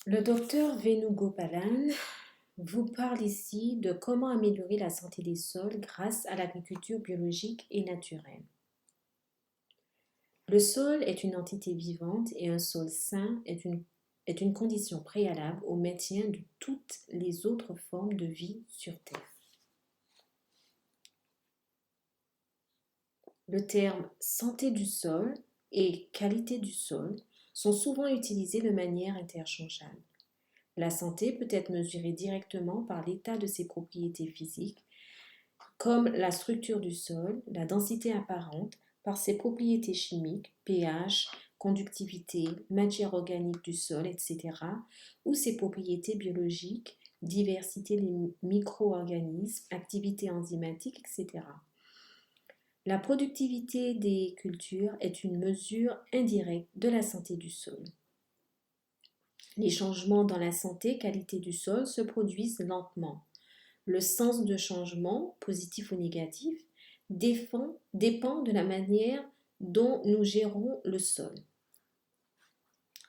Le docteur Venugopalan vous parle ici de comment améliorer la santé des sols grâce à l'agriculture biologique et naturelle. Le sol est une entité vivante et un sol sain est une condition préalable au maintien de toutes les autres formes de vie sur Terre. Le terme santé du sol et qualité du sol sont souvent utilisés de manière interchangeable. La santé peut être mesurée directement par l'état de ses propriétés physiques, comme la structure du sol, la densité apparente, par ses propriétés chimiques, pH, conductivité, matière organique du sol, etc., ou ses propriétés biologiques, diversité des micro-organismes, activité enzymatique, etc. La productivité des cultures est une mesure indirecte de la santé du sol. Les changements dans la santé, qualité du sol se produisent lentement. Le sens de changement, positif ou négatif, dépend de la manière dont nous gérons le sol.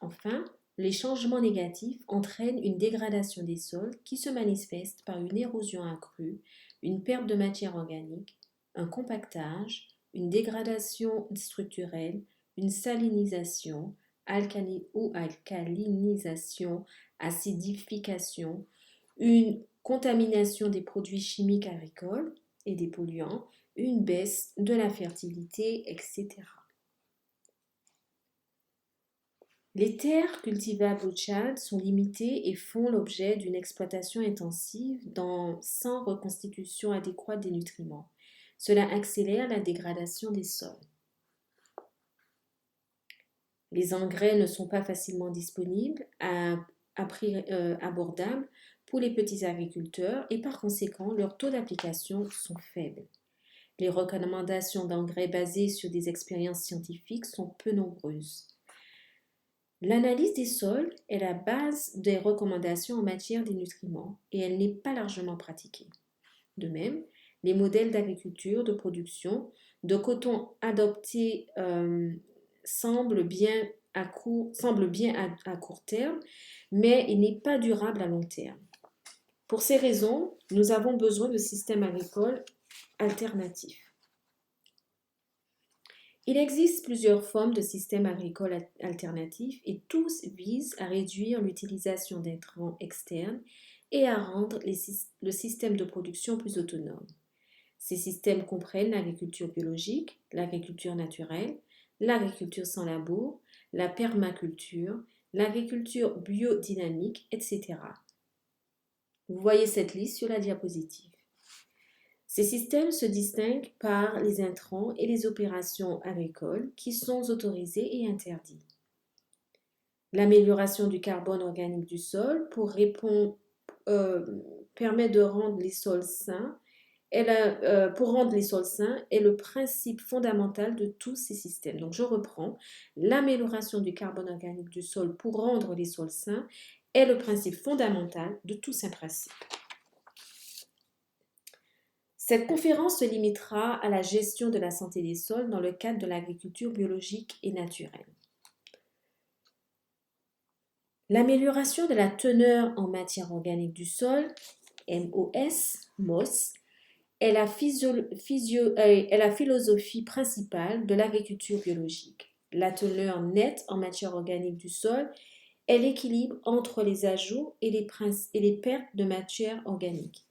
Enfin, les changements négatifs entraînent une dégradation des sols qui se manifeste par une érosion accrue, une perte de matière organique, un compactage, une dégradation structurelle, une salinisation, alcalinisation, acidification, une contamination des produits chimiques agricoles et des polluants, une baisse de la fertilité, etc. Les terres cultivables au Tchad sont limitées et font l'objet d'une exploitation intensive sans reconstitution adéquate des nutriments. Cela accélère la dégradation des sols. Les engrais ne sont pas facilement disponibles à prix abordable pour les petits agriculteurs et par conséquent leurs taux d'application sont faibles. Les recommandations d'engrais basées sur des expériences scientifiques sont peu nombreuses. L'analyse des sols est la base des recommandations en matière des nutriments et elle n'est pas largement pratiquée. De même, les modèles d'agriculture de production de coton adoptés semblent bien à court terme, mais il n'est pas durable à long terme. Pour ces raisons, nous avons besoin de systèmes agricoles alternatifs. Il existe plusieurs formes de systèmes agricoles alternatifs et tous visent à réduire l'utilisation d'intrants externes et à rendre le système de production plus autonome. Ces systèmes comprennent l'agriculture biologique, l'agriculture naturelle, l'agriculture sans labour, la permaculture, l'agriculture biodynamique, etc. Vous voyez cette liste sur la diapositive. Ces systèmes se distinguent par les intrants et les opérations agricoles qui sont autorisés et interdits. L'amélioration du carbone organique du sol permet de rendre les sols sains. Pour rendre les sols sains est le principe fondamental de tous ces systèmes. Donc je reprends, l'amélioration du carbone organique du sol pour rendre les sols sains est le principe fondamental de tous ces principes. Cette conférence se limitera à la gestion de la santé des sols dans le cadre de l'agriculture biologique et naturelle. L'amélioration de la teneur en matière organique du sol, MOS, est la philosophie principale de l'agriculture biologique. La teneur nette en matière organique du sol est l'équilibre entre les ajouts et les pertes de matière organique.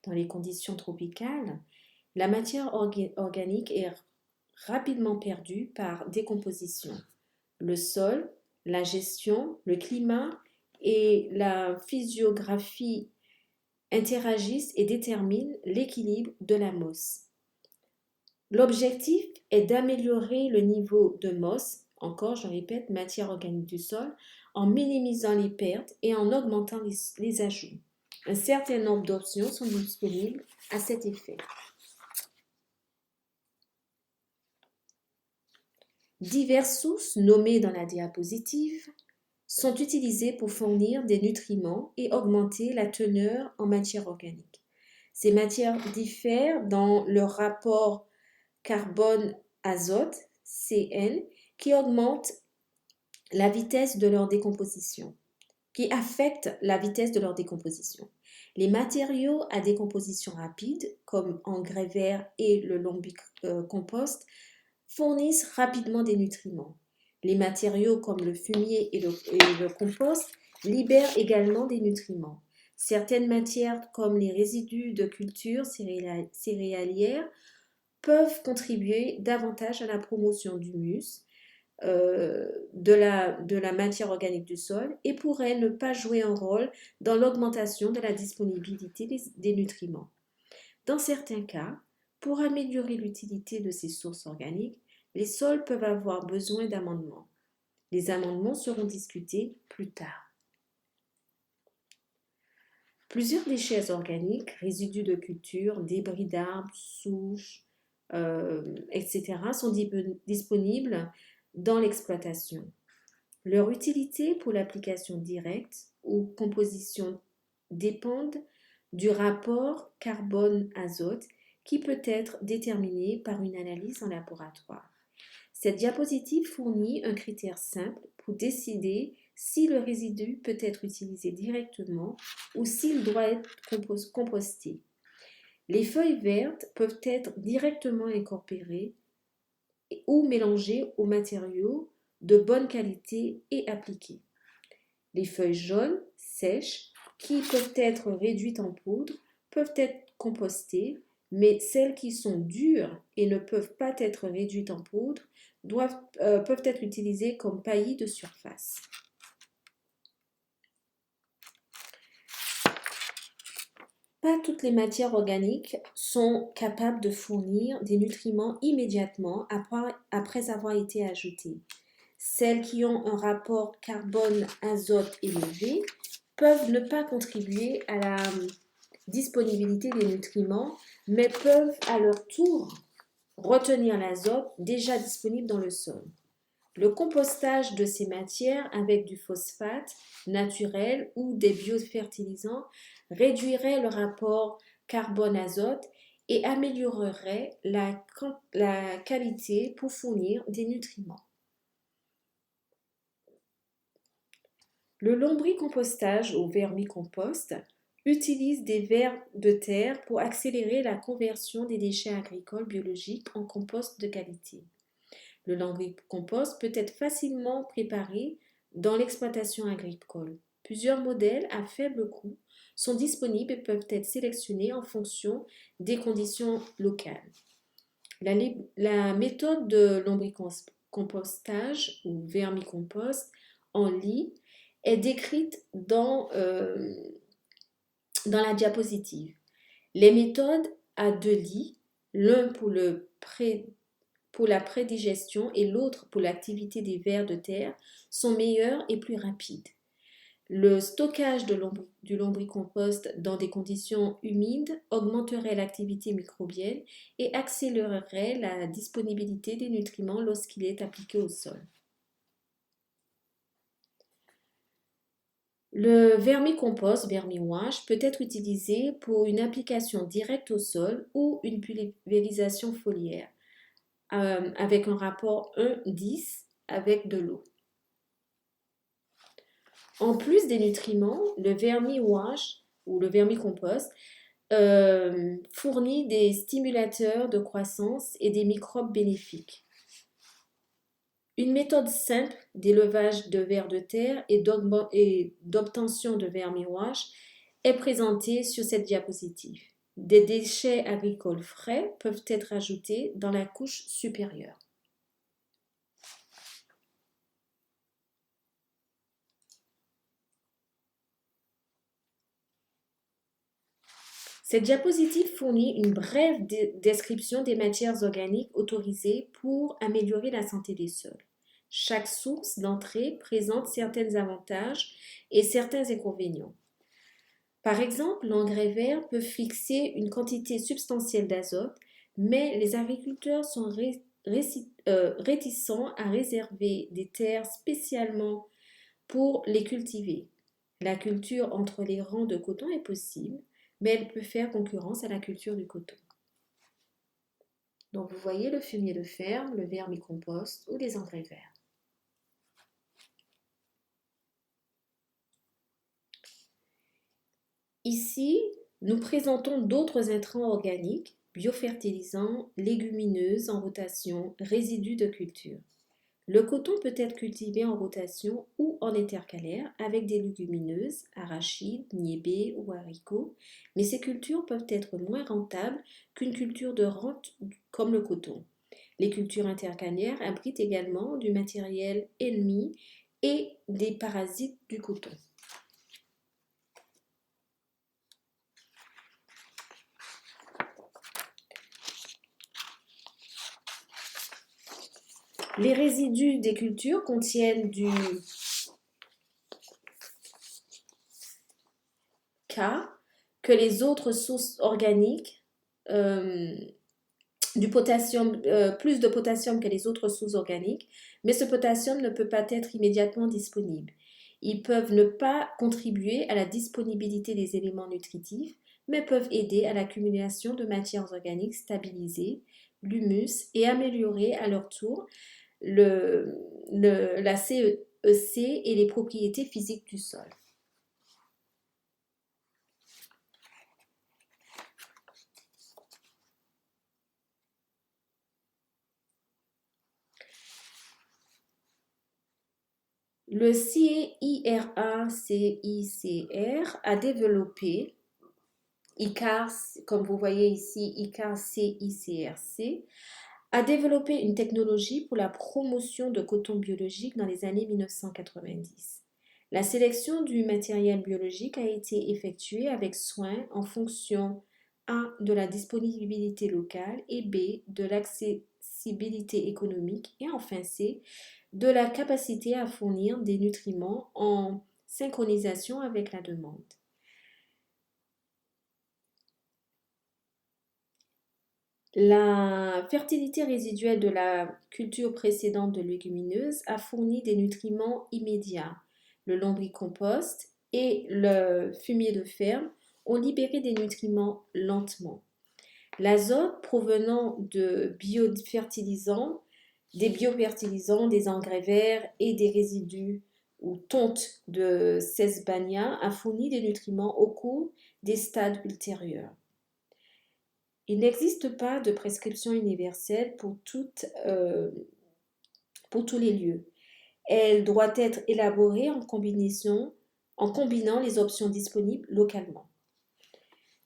Dans les conditions tropicales, la matière organique est rapidement perdue par décomposition. Le sol, la gestion, le climat et la physiographie interagissent et déterminent l'équilibre de la MOS. L'objectif est d'améliorer le niveau de MOS, encore je répète, matière organique du sol, en minimisant les pertes et en augmentant les ajouts. Un certain nombre d'options sont disponibles à cet effet. Diverses sources nommées dans la diapositive sont utilisées pour fournir des nutriments et augmenter la teneur en matière organique. Ces matières diffèrent dans leur rapport carbone-azote, CN, qui augmente la vitesse de leur décomposition, qui affectent la vitesse de leur décomposition. Les matériaux à décomposition rapide, comme engrais verts et le lombricompost, fournissent rapidement des nutriments. Les matériaux comme le fumier et le compost libèrent également des nutriments. Certaines matières comme les résidus de cultures céréalières peuvent contribuer davantage à la promotion d'humus, de la matière organique du sol et pourraient ne pas jouer un rôle dans l'augmentation de la disponibilité des nutriments. Dans certains cas, pour améliorer l'utilité de ces sources organiques, les sols peuvent avoir besoin d'amendements. Les amendements seront discutés plus tard. Plusieurs déchets organiques, résidus de culture, débris d'arbres, souches, etc., sont disponibles dans l'exploitation. Leur utilité pour l'application directe ou composition dépendent du rapport carbone-azote qui peut être déterminé par une analyse en laboratoire. Cette diapositive fournit un critère simple pour décider si le résidu peut être utilisé directement ou s'il doit être composté. Les feuilles vertes peuvent être directement incorporées ou mélangées aux matériaux de bonne qualité et appliquées. Les feuilles jaunes, sèches, qui peuvent être réduites en poudre, peuvent être compostées, mais celles qui sont dures et ne peuvent pas être réduites en poudre peuvent être utilisées comme paillis de surface. Pas toutes les matières organiques sont capables de fournir des nutriments immédiatement après avoir été ajoutées. Celles qui ont un rapport carbone-azote élevé peuvent ne pas contribuer à la disponibilité des nutriments, mais peuvent à leur tour retenir l'azote déjà disponible dans le sol. Le compostage de ces matières avec du phosphate naturel ou des biofertilisants réduirait le rapport carbone-azote et améliorerait la qualité pour fournir des nutriments. Le lombricompostage ou vermicompost utilise des vers de terre pour accélérer la conversion des déchets agricoles biologiques en compost de qualité. Le lombricompost peut être facilement préparé dans l'exploitation agricole. Plusieurs modèles à faible coût sont disponibles et peuvent être sélectionnés en fonction des conditions locales. La méthode de lombricompostage ou vermicompost en lit est décrite dans la diapositive. Les méthodes à deux lits, l'un pour la prédigestion et l'autre pour l'activité des vers de terre, sont meilleures et plus rapides. Le stockage du lombricompost dans des conditions humides augmenterait l'activité microbienne et accélérerait la disponibilité des nutriments lorsqu'il est appliqué au sol. Le vermicompost, vermiwash, peut être utilisé pour une application directe au sol ou une pulvérisation foliaire avec un rapport 1:10 avec de l'eau. En plus des nutriments, le vermiwash ou le vermicompost fournit des stimulateurs de croissance et des microbes bénéfiques. Une méthode simple d'élevage de vers de terre et d'obtention de vermiwash est présentée sur cette diapositive. Des déchets agricoles frais peuvent être ajoutés dans la couche supérieure. Cette diapositive fournit une brève description des matières organiques autorisées pour améliorer la santé des sols. Chaque source d'entrée présente certains avantages et certains inconvénients. Par exemple, l'engrais vert peut fixer une quantité substantielle d'azote, mais les agriculteurs sont réticents à réserver des terres spécialement pour les cultiver. La culture entre les rangs de coton est possible, mais elle peut faire concurrence à la culture du coton. Donc vous voyez le fumier de ferme, le vermicompost ou les engrais verts. Ici, nous présentons d'autres intrants organiques, biofertilisants, légumineuses en rotation, résidus de culture. Le coton peut être cultivé en rotation ou en intercalaire avec des légumineuses, arachides, niébés ou haricots, mais ces cultures peuvent être moins rentables qu'une culture de rente comme le coton. Les cultures intercalaires abritent également du matériel ennemi et des parasites du coton. Les résidus des cultures contiennent du K que les autres sources organiques, du potassium, plus de potassium que les autres sources organiques, mais ce potassium ne peut pas être immédiatement disponible. Ils peuvent ne pas contribuer à la disponibilité des éléments nutritifs, mais peuvent aider à l'accumulation de matières organiques stabilisées, l'humus, et améliorer à leur tour la CEC et les propriétés physiques du sol. Le CIRA-CICR a développé ICAR, comme vous voyez ici, ICAR-CICRC, a développé une technologie pour la promotion de coton biologique dans les années 1990. La sélection du matériel biologique a été effectuée avec soin en fonction A de la disponibilité locale et B de l'accessibilité économique et enfin C de la capacité à fournir des nutriments en synchronisation avec la demande. La fertilité résiduelle de la culture précédente de légumineuses a fourni des nutriments immédiats. Le lombricompost et le fumier de ferme ont libéré des nutriments lentement. L'azote provenant de biofertilisants, des engrais verts et des résidus ou tontes de sesbania a fourni des nutriments au cours des stades ultérieurs. Il n'existe pas de prescription universelle pour tous les lieux. Elle doit être élaborée en combinant les options disponibles localement.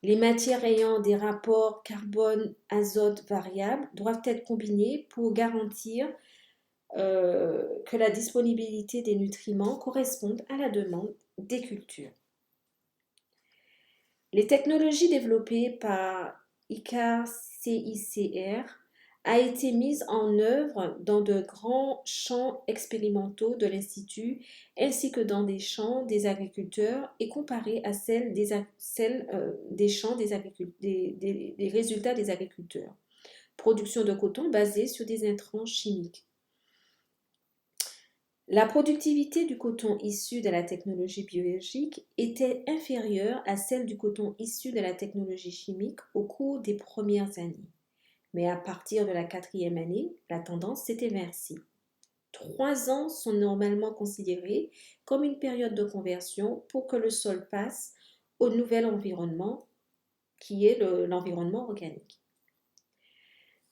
Les matières ayant des rapports carbone-azote variables doivent être combinées pour garantir que la disponibilité des nutriments corresponde à la demande des cultures. Les technologies développées par ICAR-CICR a été mise en œuvre dans de grands champs expérimentaux de l'Institut ainsi que dans des champs des agriculteurs et comparée à celle des champs des résultats des agriculteurs. Production de coton basée sur des intrants chimiques. La productivité du coton issu de la technologie biologique était inférieure à celle du coton issu de la technologie chimique au cours des premières années. Mais à partir de la 4e année, la tendance s'est inversée. 3 ans sont normalement considérés comme une période de conversion pour que le sol passe au nouvel environnement qui est l'environnement organique.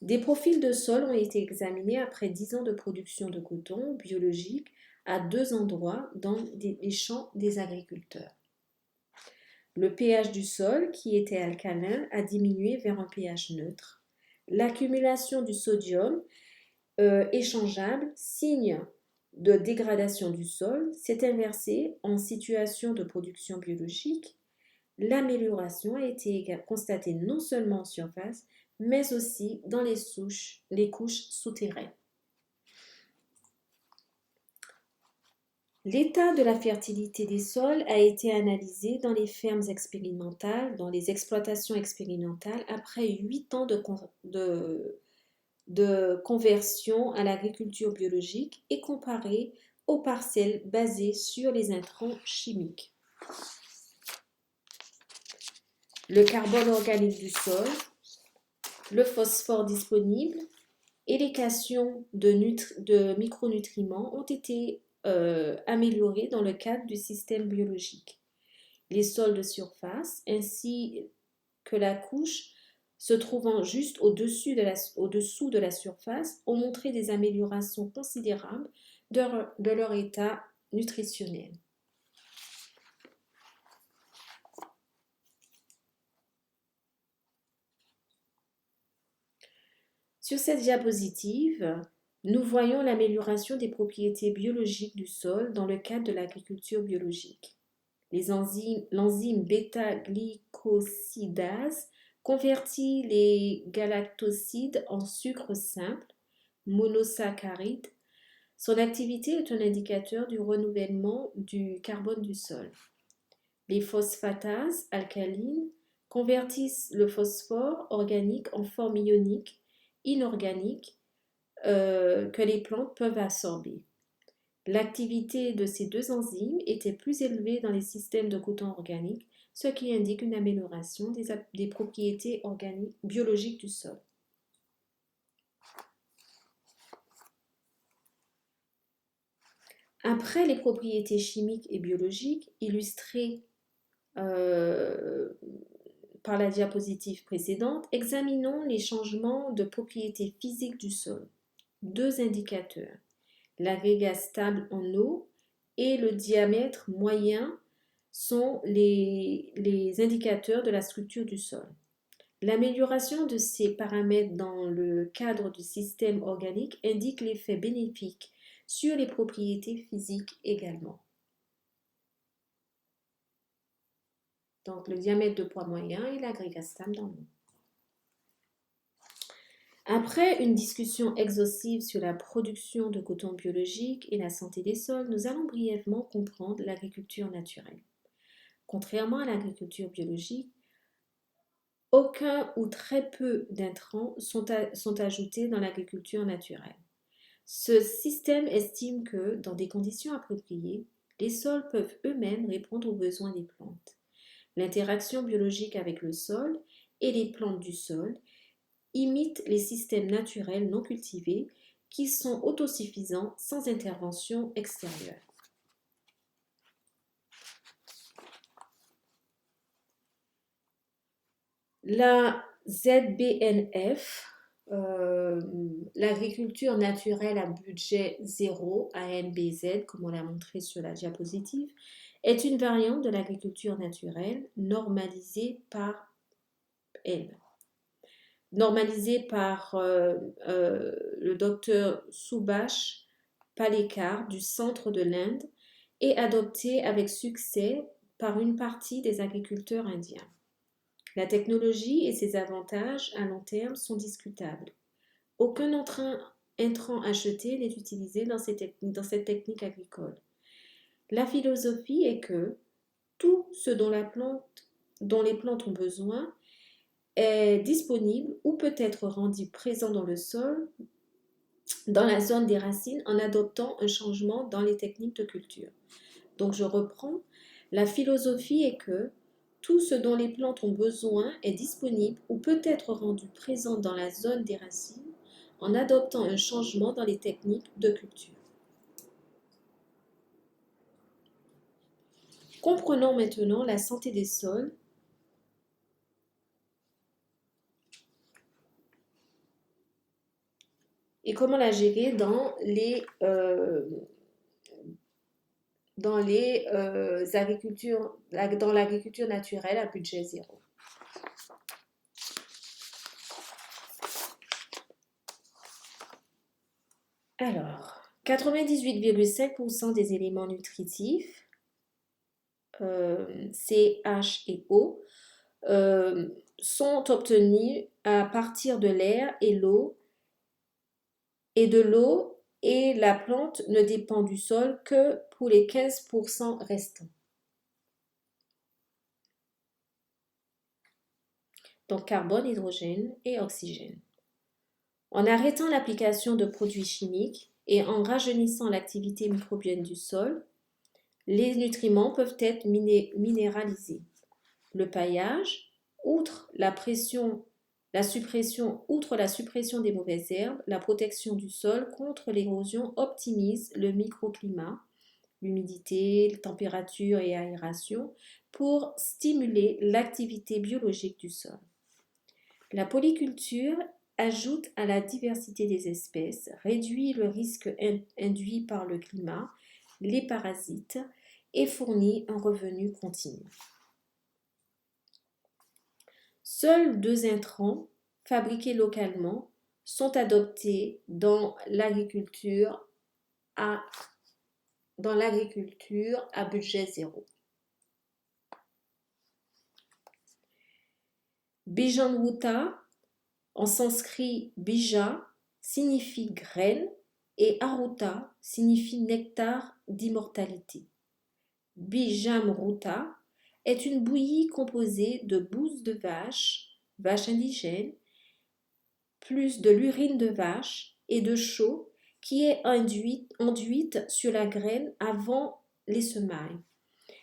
Des profils de sol ont été examinés après 10 ans de production de coton biologique à 2 endroits dans les champs des agriculteurs. Le pH du sol, qui était alcalin, a diminué vers un pH neutre. L'accumulation du sodium échangeable, signe de dégradation du sol, s'est inversée en situation de production biologique. L'amélioration a été constatée non seulement en surface, mais aussi dans les couches souterraines. L'état de la fertilité des sols a été analysé dans les fermes expérimentales, dans les exploitations expérimentales, après 8 ans de conversion à l'agriculture biologique et comparé aux parcelles basées sur les intrants chimiques. Le carbone organique du sol, le phosphore disponible et les cations de micronutriments ont été améliorés dans le cadre du système biologique. les sols de surface ainsi que la couche se trouvant juste au-dessous de la surface ont montré des améliorations considérables de leur état nutritionnel. Sur cette diapositive, nous voyons l'amélioration des propriétés biologiques du sol dans le cadre de l'agriculture biologique. L'enzyme bêta-glycosidase convertit les galactosides en sucre simple, monosaccharides. Son activité est un indicateur du renouvellement du carbone du sol. Les phosphatases alcalines convertissent le phosphore organique en forme inorganique que les plantes peuvent absorber. L'activité de ces deux enzymes était plus élevée dans les systèmes de coton organique, ce qui indique une amélioration des propriétés biologiques du sol. Après les propriétés chimiques et biologiques illustrées par la diapositive précédente, examinons les changements de propriétés physiques du sol. Deux indicateurs, l'agrégat stable en eau et le diamètre moyen sont les indicateurs de la structure du sol. L'amélioration de ces paramètres dans le cadre du système organique indique l'effet bénéfique sur les propriétés physiques également. Donc le diamètre de poids moyen et l'agrégat stable dans l'eau. Après une discussion exhaustive sur la production de coton biologique et la santé des sols, nous allons brièvement comprendre l'agriculture naturelle. Contrairement à l'agriculture biologique, aucun ou très peu d'intrants sont ajoutés dans l'agriculture naturelle. Ce système estime que, dans des conditions appropriées, les sols peuvent eux-mêmes répondre aux besoins des plantes. L'interaction biologique avec le sol et les plantes du sol imite les systèmes naturels non cultivés qui sont autosuffisants sans intervention extérieure. La ZBNF, l'agriculture naturelle à budget zéro, ANBZ, comme on l'a montré sur la diapositive, est une variante de l'agriculture naturelle normalisée par le docteur Subhash Palekar du centre de l'Inde et adoptée avec succès par une partie des agriculteurs indiens. La technologie et ses avantages à long terme sont discutables. Aucun intrant acheté n'est utilisé dans cette technique agricole. La philosophie est que tout ce dont les plantes ont besoin est disponible ou peut être rendu présent dans le sol, dans la zone des racines, en adoptant un changement dans les techniques de culture. Donc je reprends, la philosophie est que tout ce dont les plantes ont besoin est disponible ou peut être rendu présent dans la zone des racines en adoptant un changement dans les techniques de culture. Comprenons maintenant la santé des sols et comment la gérer dans l'agriculture naturelle à budget zéro. Alors, 98,5% des éléments nutritifs, C, H et O, sont obtenus à partir de l'air et de l'eau, et la plante ne dépend du sol que pour les 15% restants. Donc carbone, hydrogène et oxygène. En arrêtant l'application de produits chimiques et en rajeunissant l'activité microbienne du sol, les nutriments peuvent être minéralisés. Le paillage, outre la suppression des mauvaises herbes, la protection du sol contre l'érosion optimise le microclimat l'humidité, température et aération, pour stimuler l'activité biologique du sol. La polyculture ajoute à la diversité des espèces, réduit le risque induit par le climat, les parasites et fournit un revenu continu. Seuls 2 intrants fabriqués localement sont adoptés dans l'agriculture à budget zéro. Bijanruta, en sanskrit bija, signifie graine et aruta signifie nectar d'immortalité. Bijamruta est une bouillie composée de bouse de vache indigène, plus de l'urine de vache et de chaux qui est enduite sur la graine avant les semailles.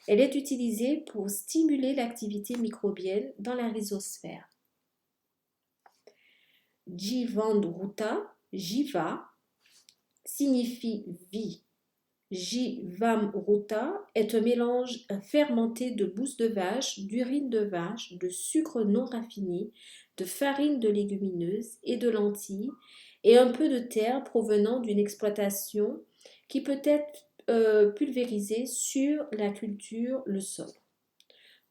Elle est utilisée pour stimuler l'activité microbienne dans la rhizosphère. Jivamruta, Jiva, signifie vie. Jivamruta est un mélange fermenté de bouse de vache, d'urine de vache, de sucre non raffiné, de farine de légumineuses et de lentilles et un peu de terre provenant d'une exploitation qui peut être pulvérisée sur la culture, le sol.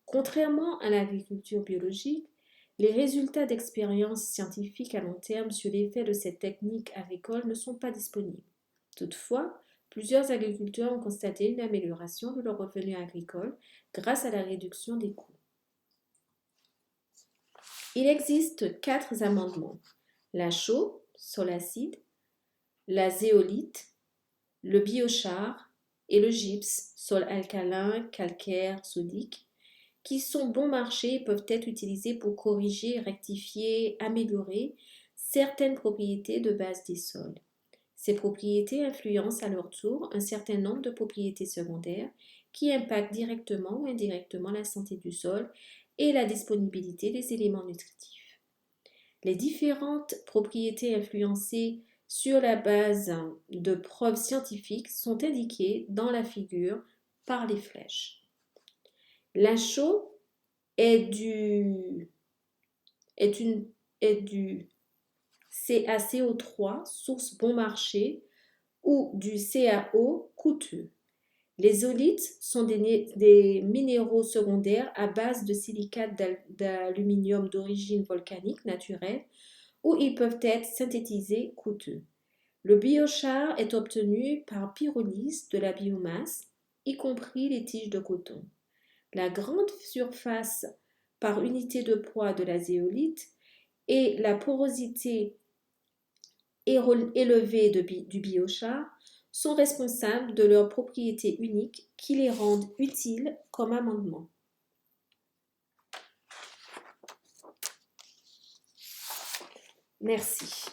Contrairement à l'agriculture biologique, les résultats d'expériences scientifiques à long terme sur l'effet de cette technique agricole ne sont pas disponibles. Toutefois, plusieurs agriculteurs ont constaté une amélioration de leurs revenus agricoles grâce à la réduction des coûts. Il existe 4 amendements: la chaux, sol acide, la zéolite, le biochar et le gypse, sol alcalin, calcaire, sodique, qui sont bon marché et peuvent être utilisés pour corriger, rectifier, améliorer certaines propriétés de base des sols. Ces propriétés influencent à leur tour un certain nombre de propriétés secondaires qui impactent directement ou indirectement la santé du sol et la disponibilité des éléments nutritifs. Les différentes propriétés influencées sur la base de preuves scientifiques sont indiquées dans la figure par les flèches. La chaux est du CaCO3, source bon marché, ou du CaO coûteux. Les zeolites sont des minéraux secondaires à base de silicate d'aluminium d'origine volcanique naturelle, ou ils peuvent être synthétisés coûteux. Le biochar est obtenu par pyrolyse de la biomasse, y compris les tiges de coton. La grande surface par unité de poids de la zéolite et la porosité élevée du biochar sont responsables de leurs propriétés uniques qui les rendent utiles comme amendement. Merci.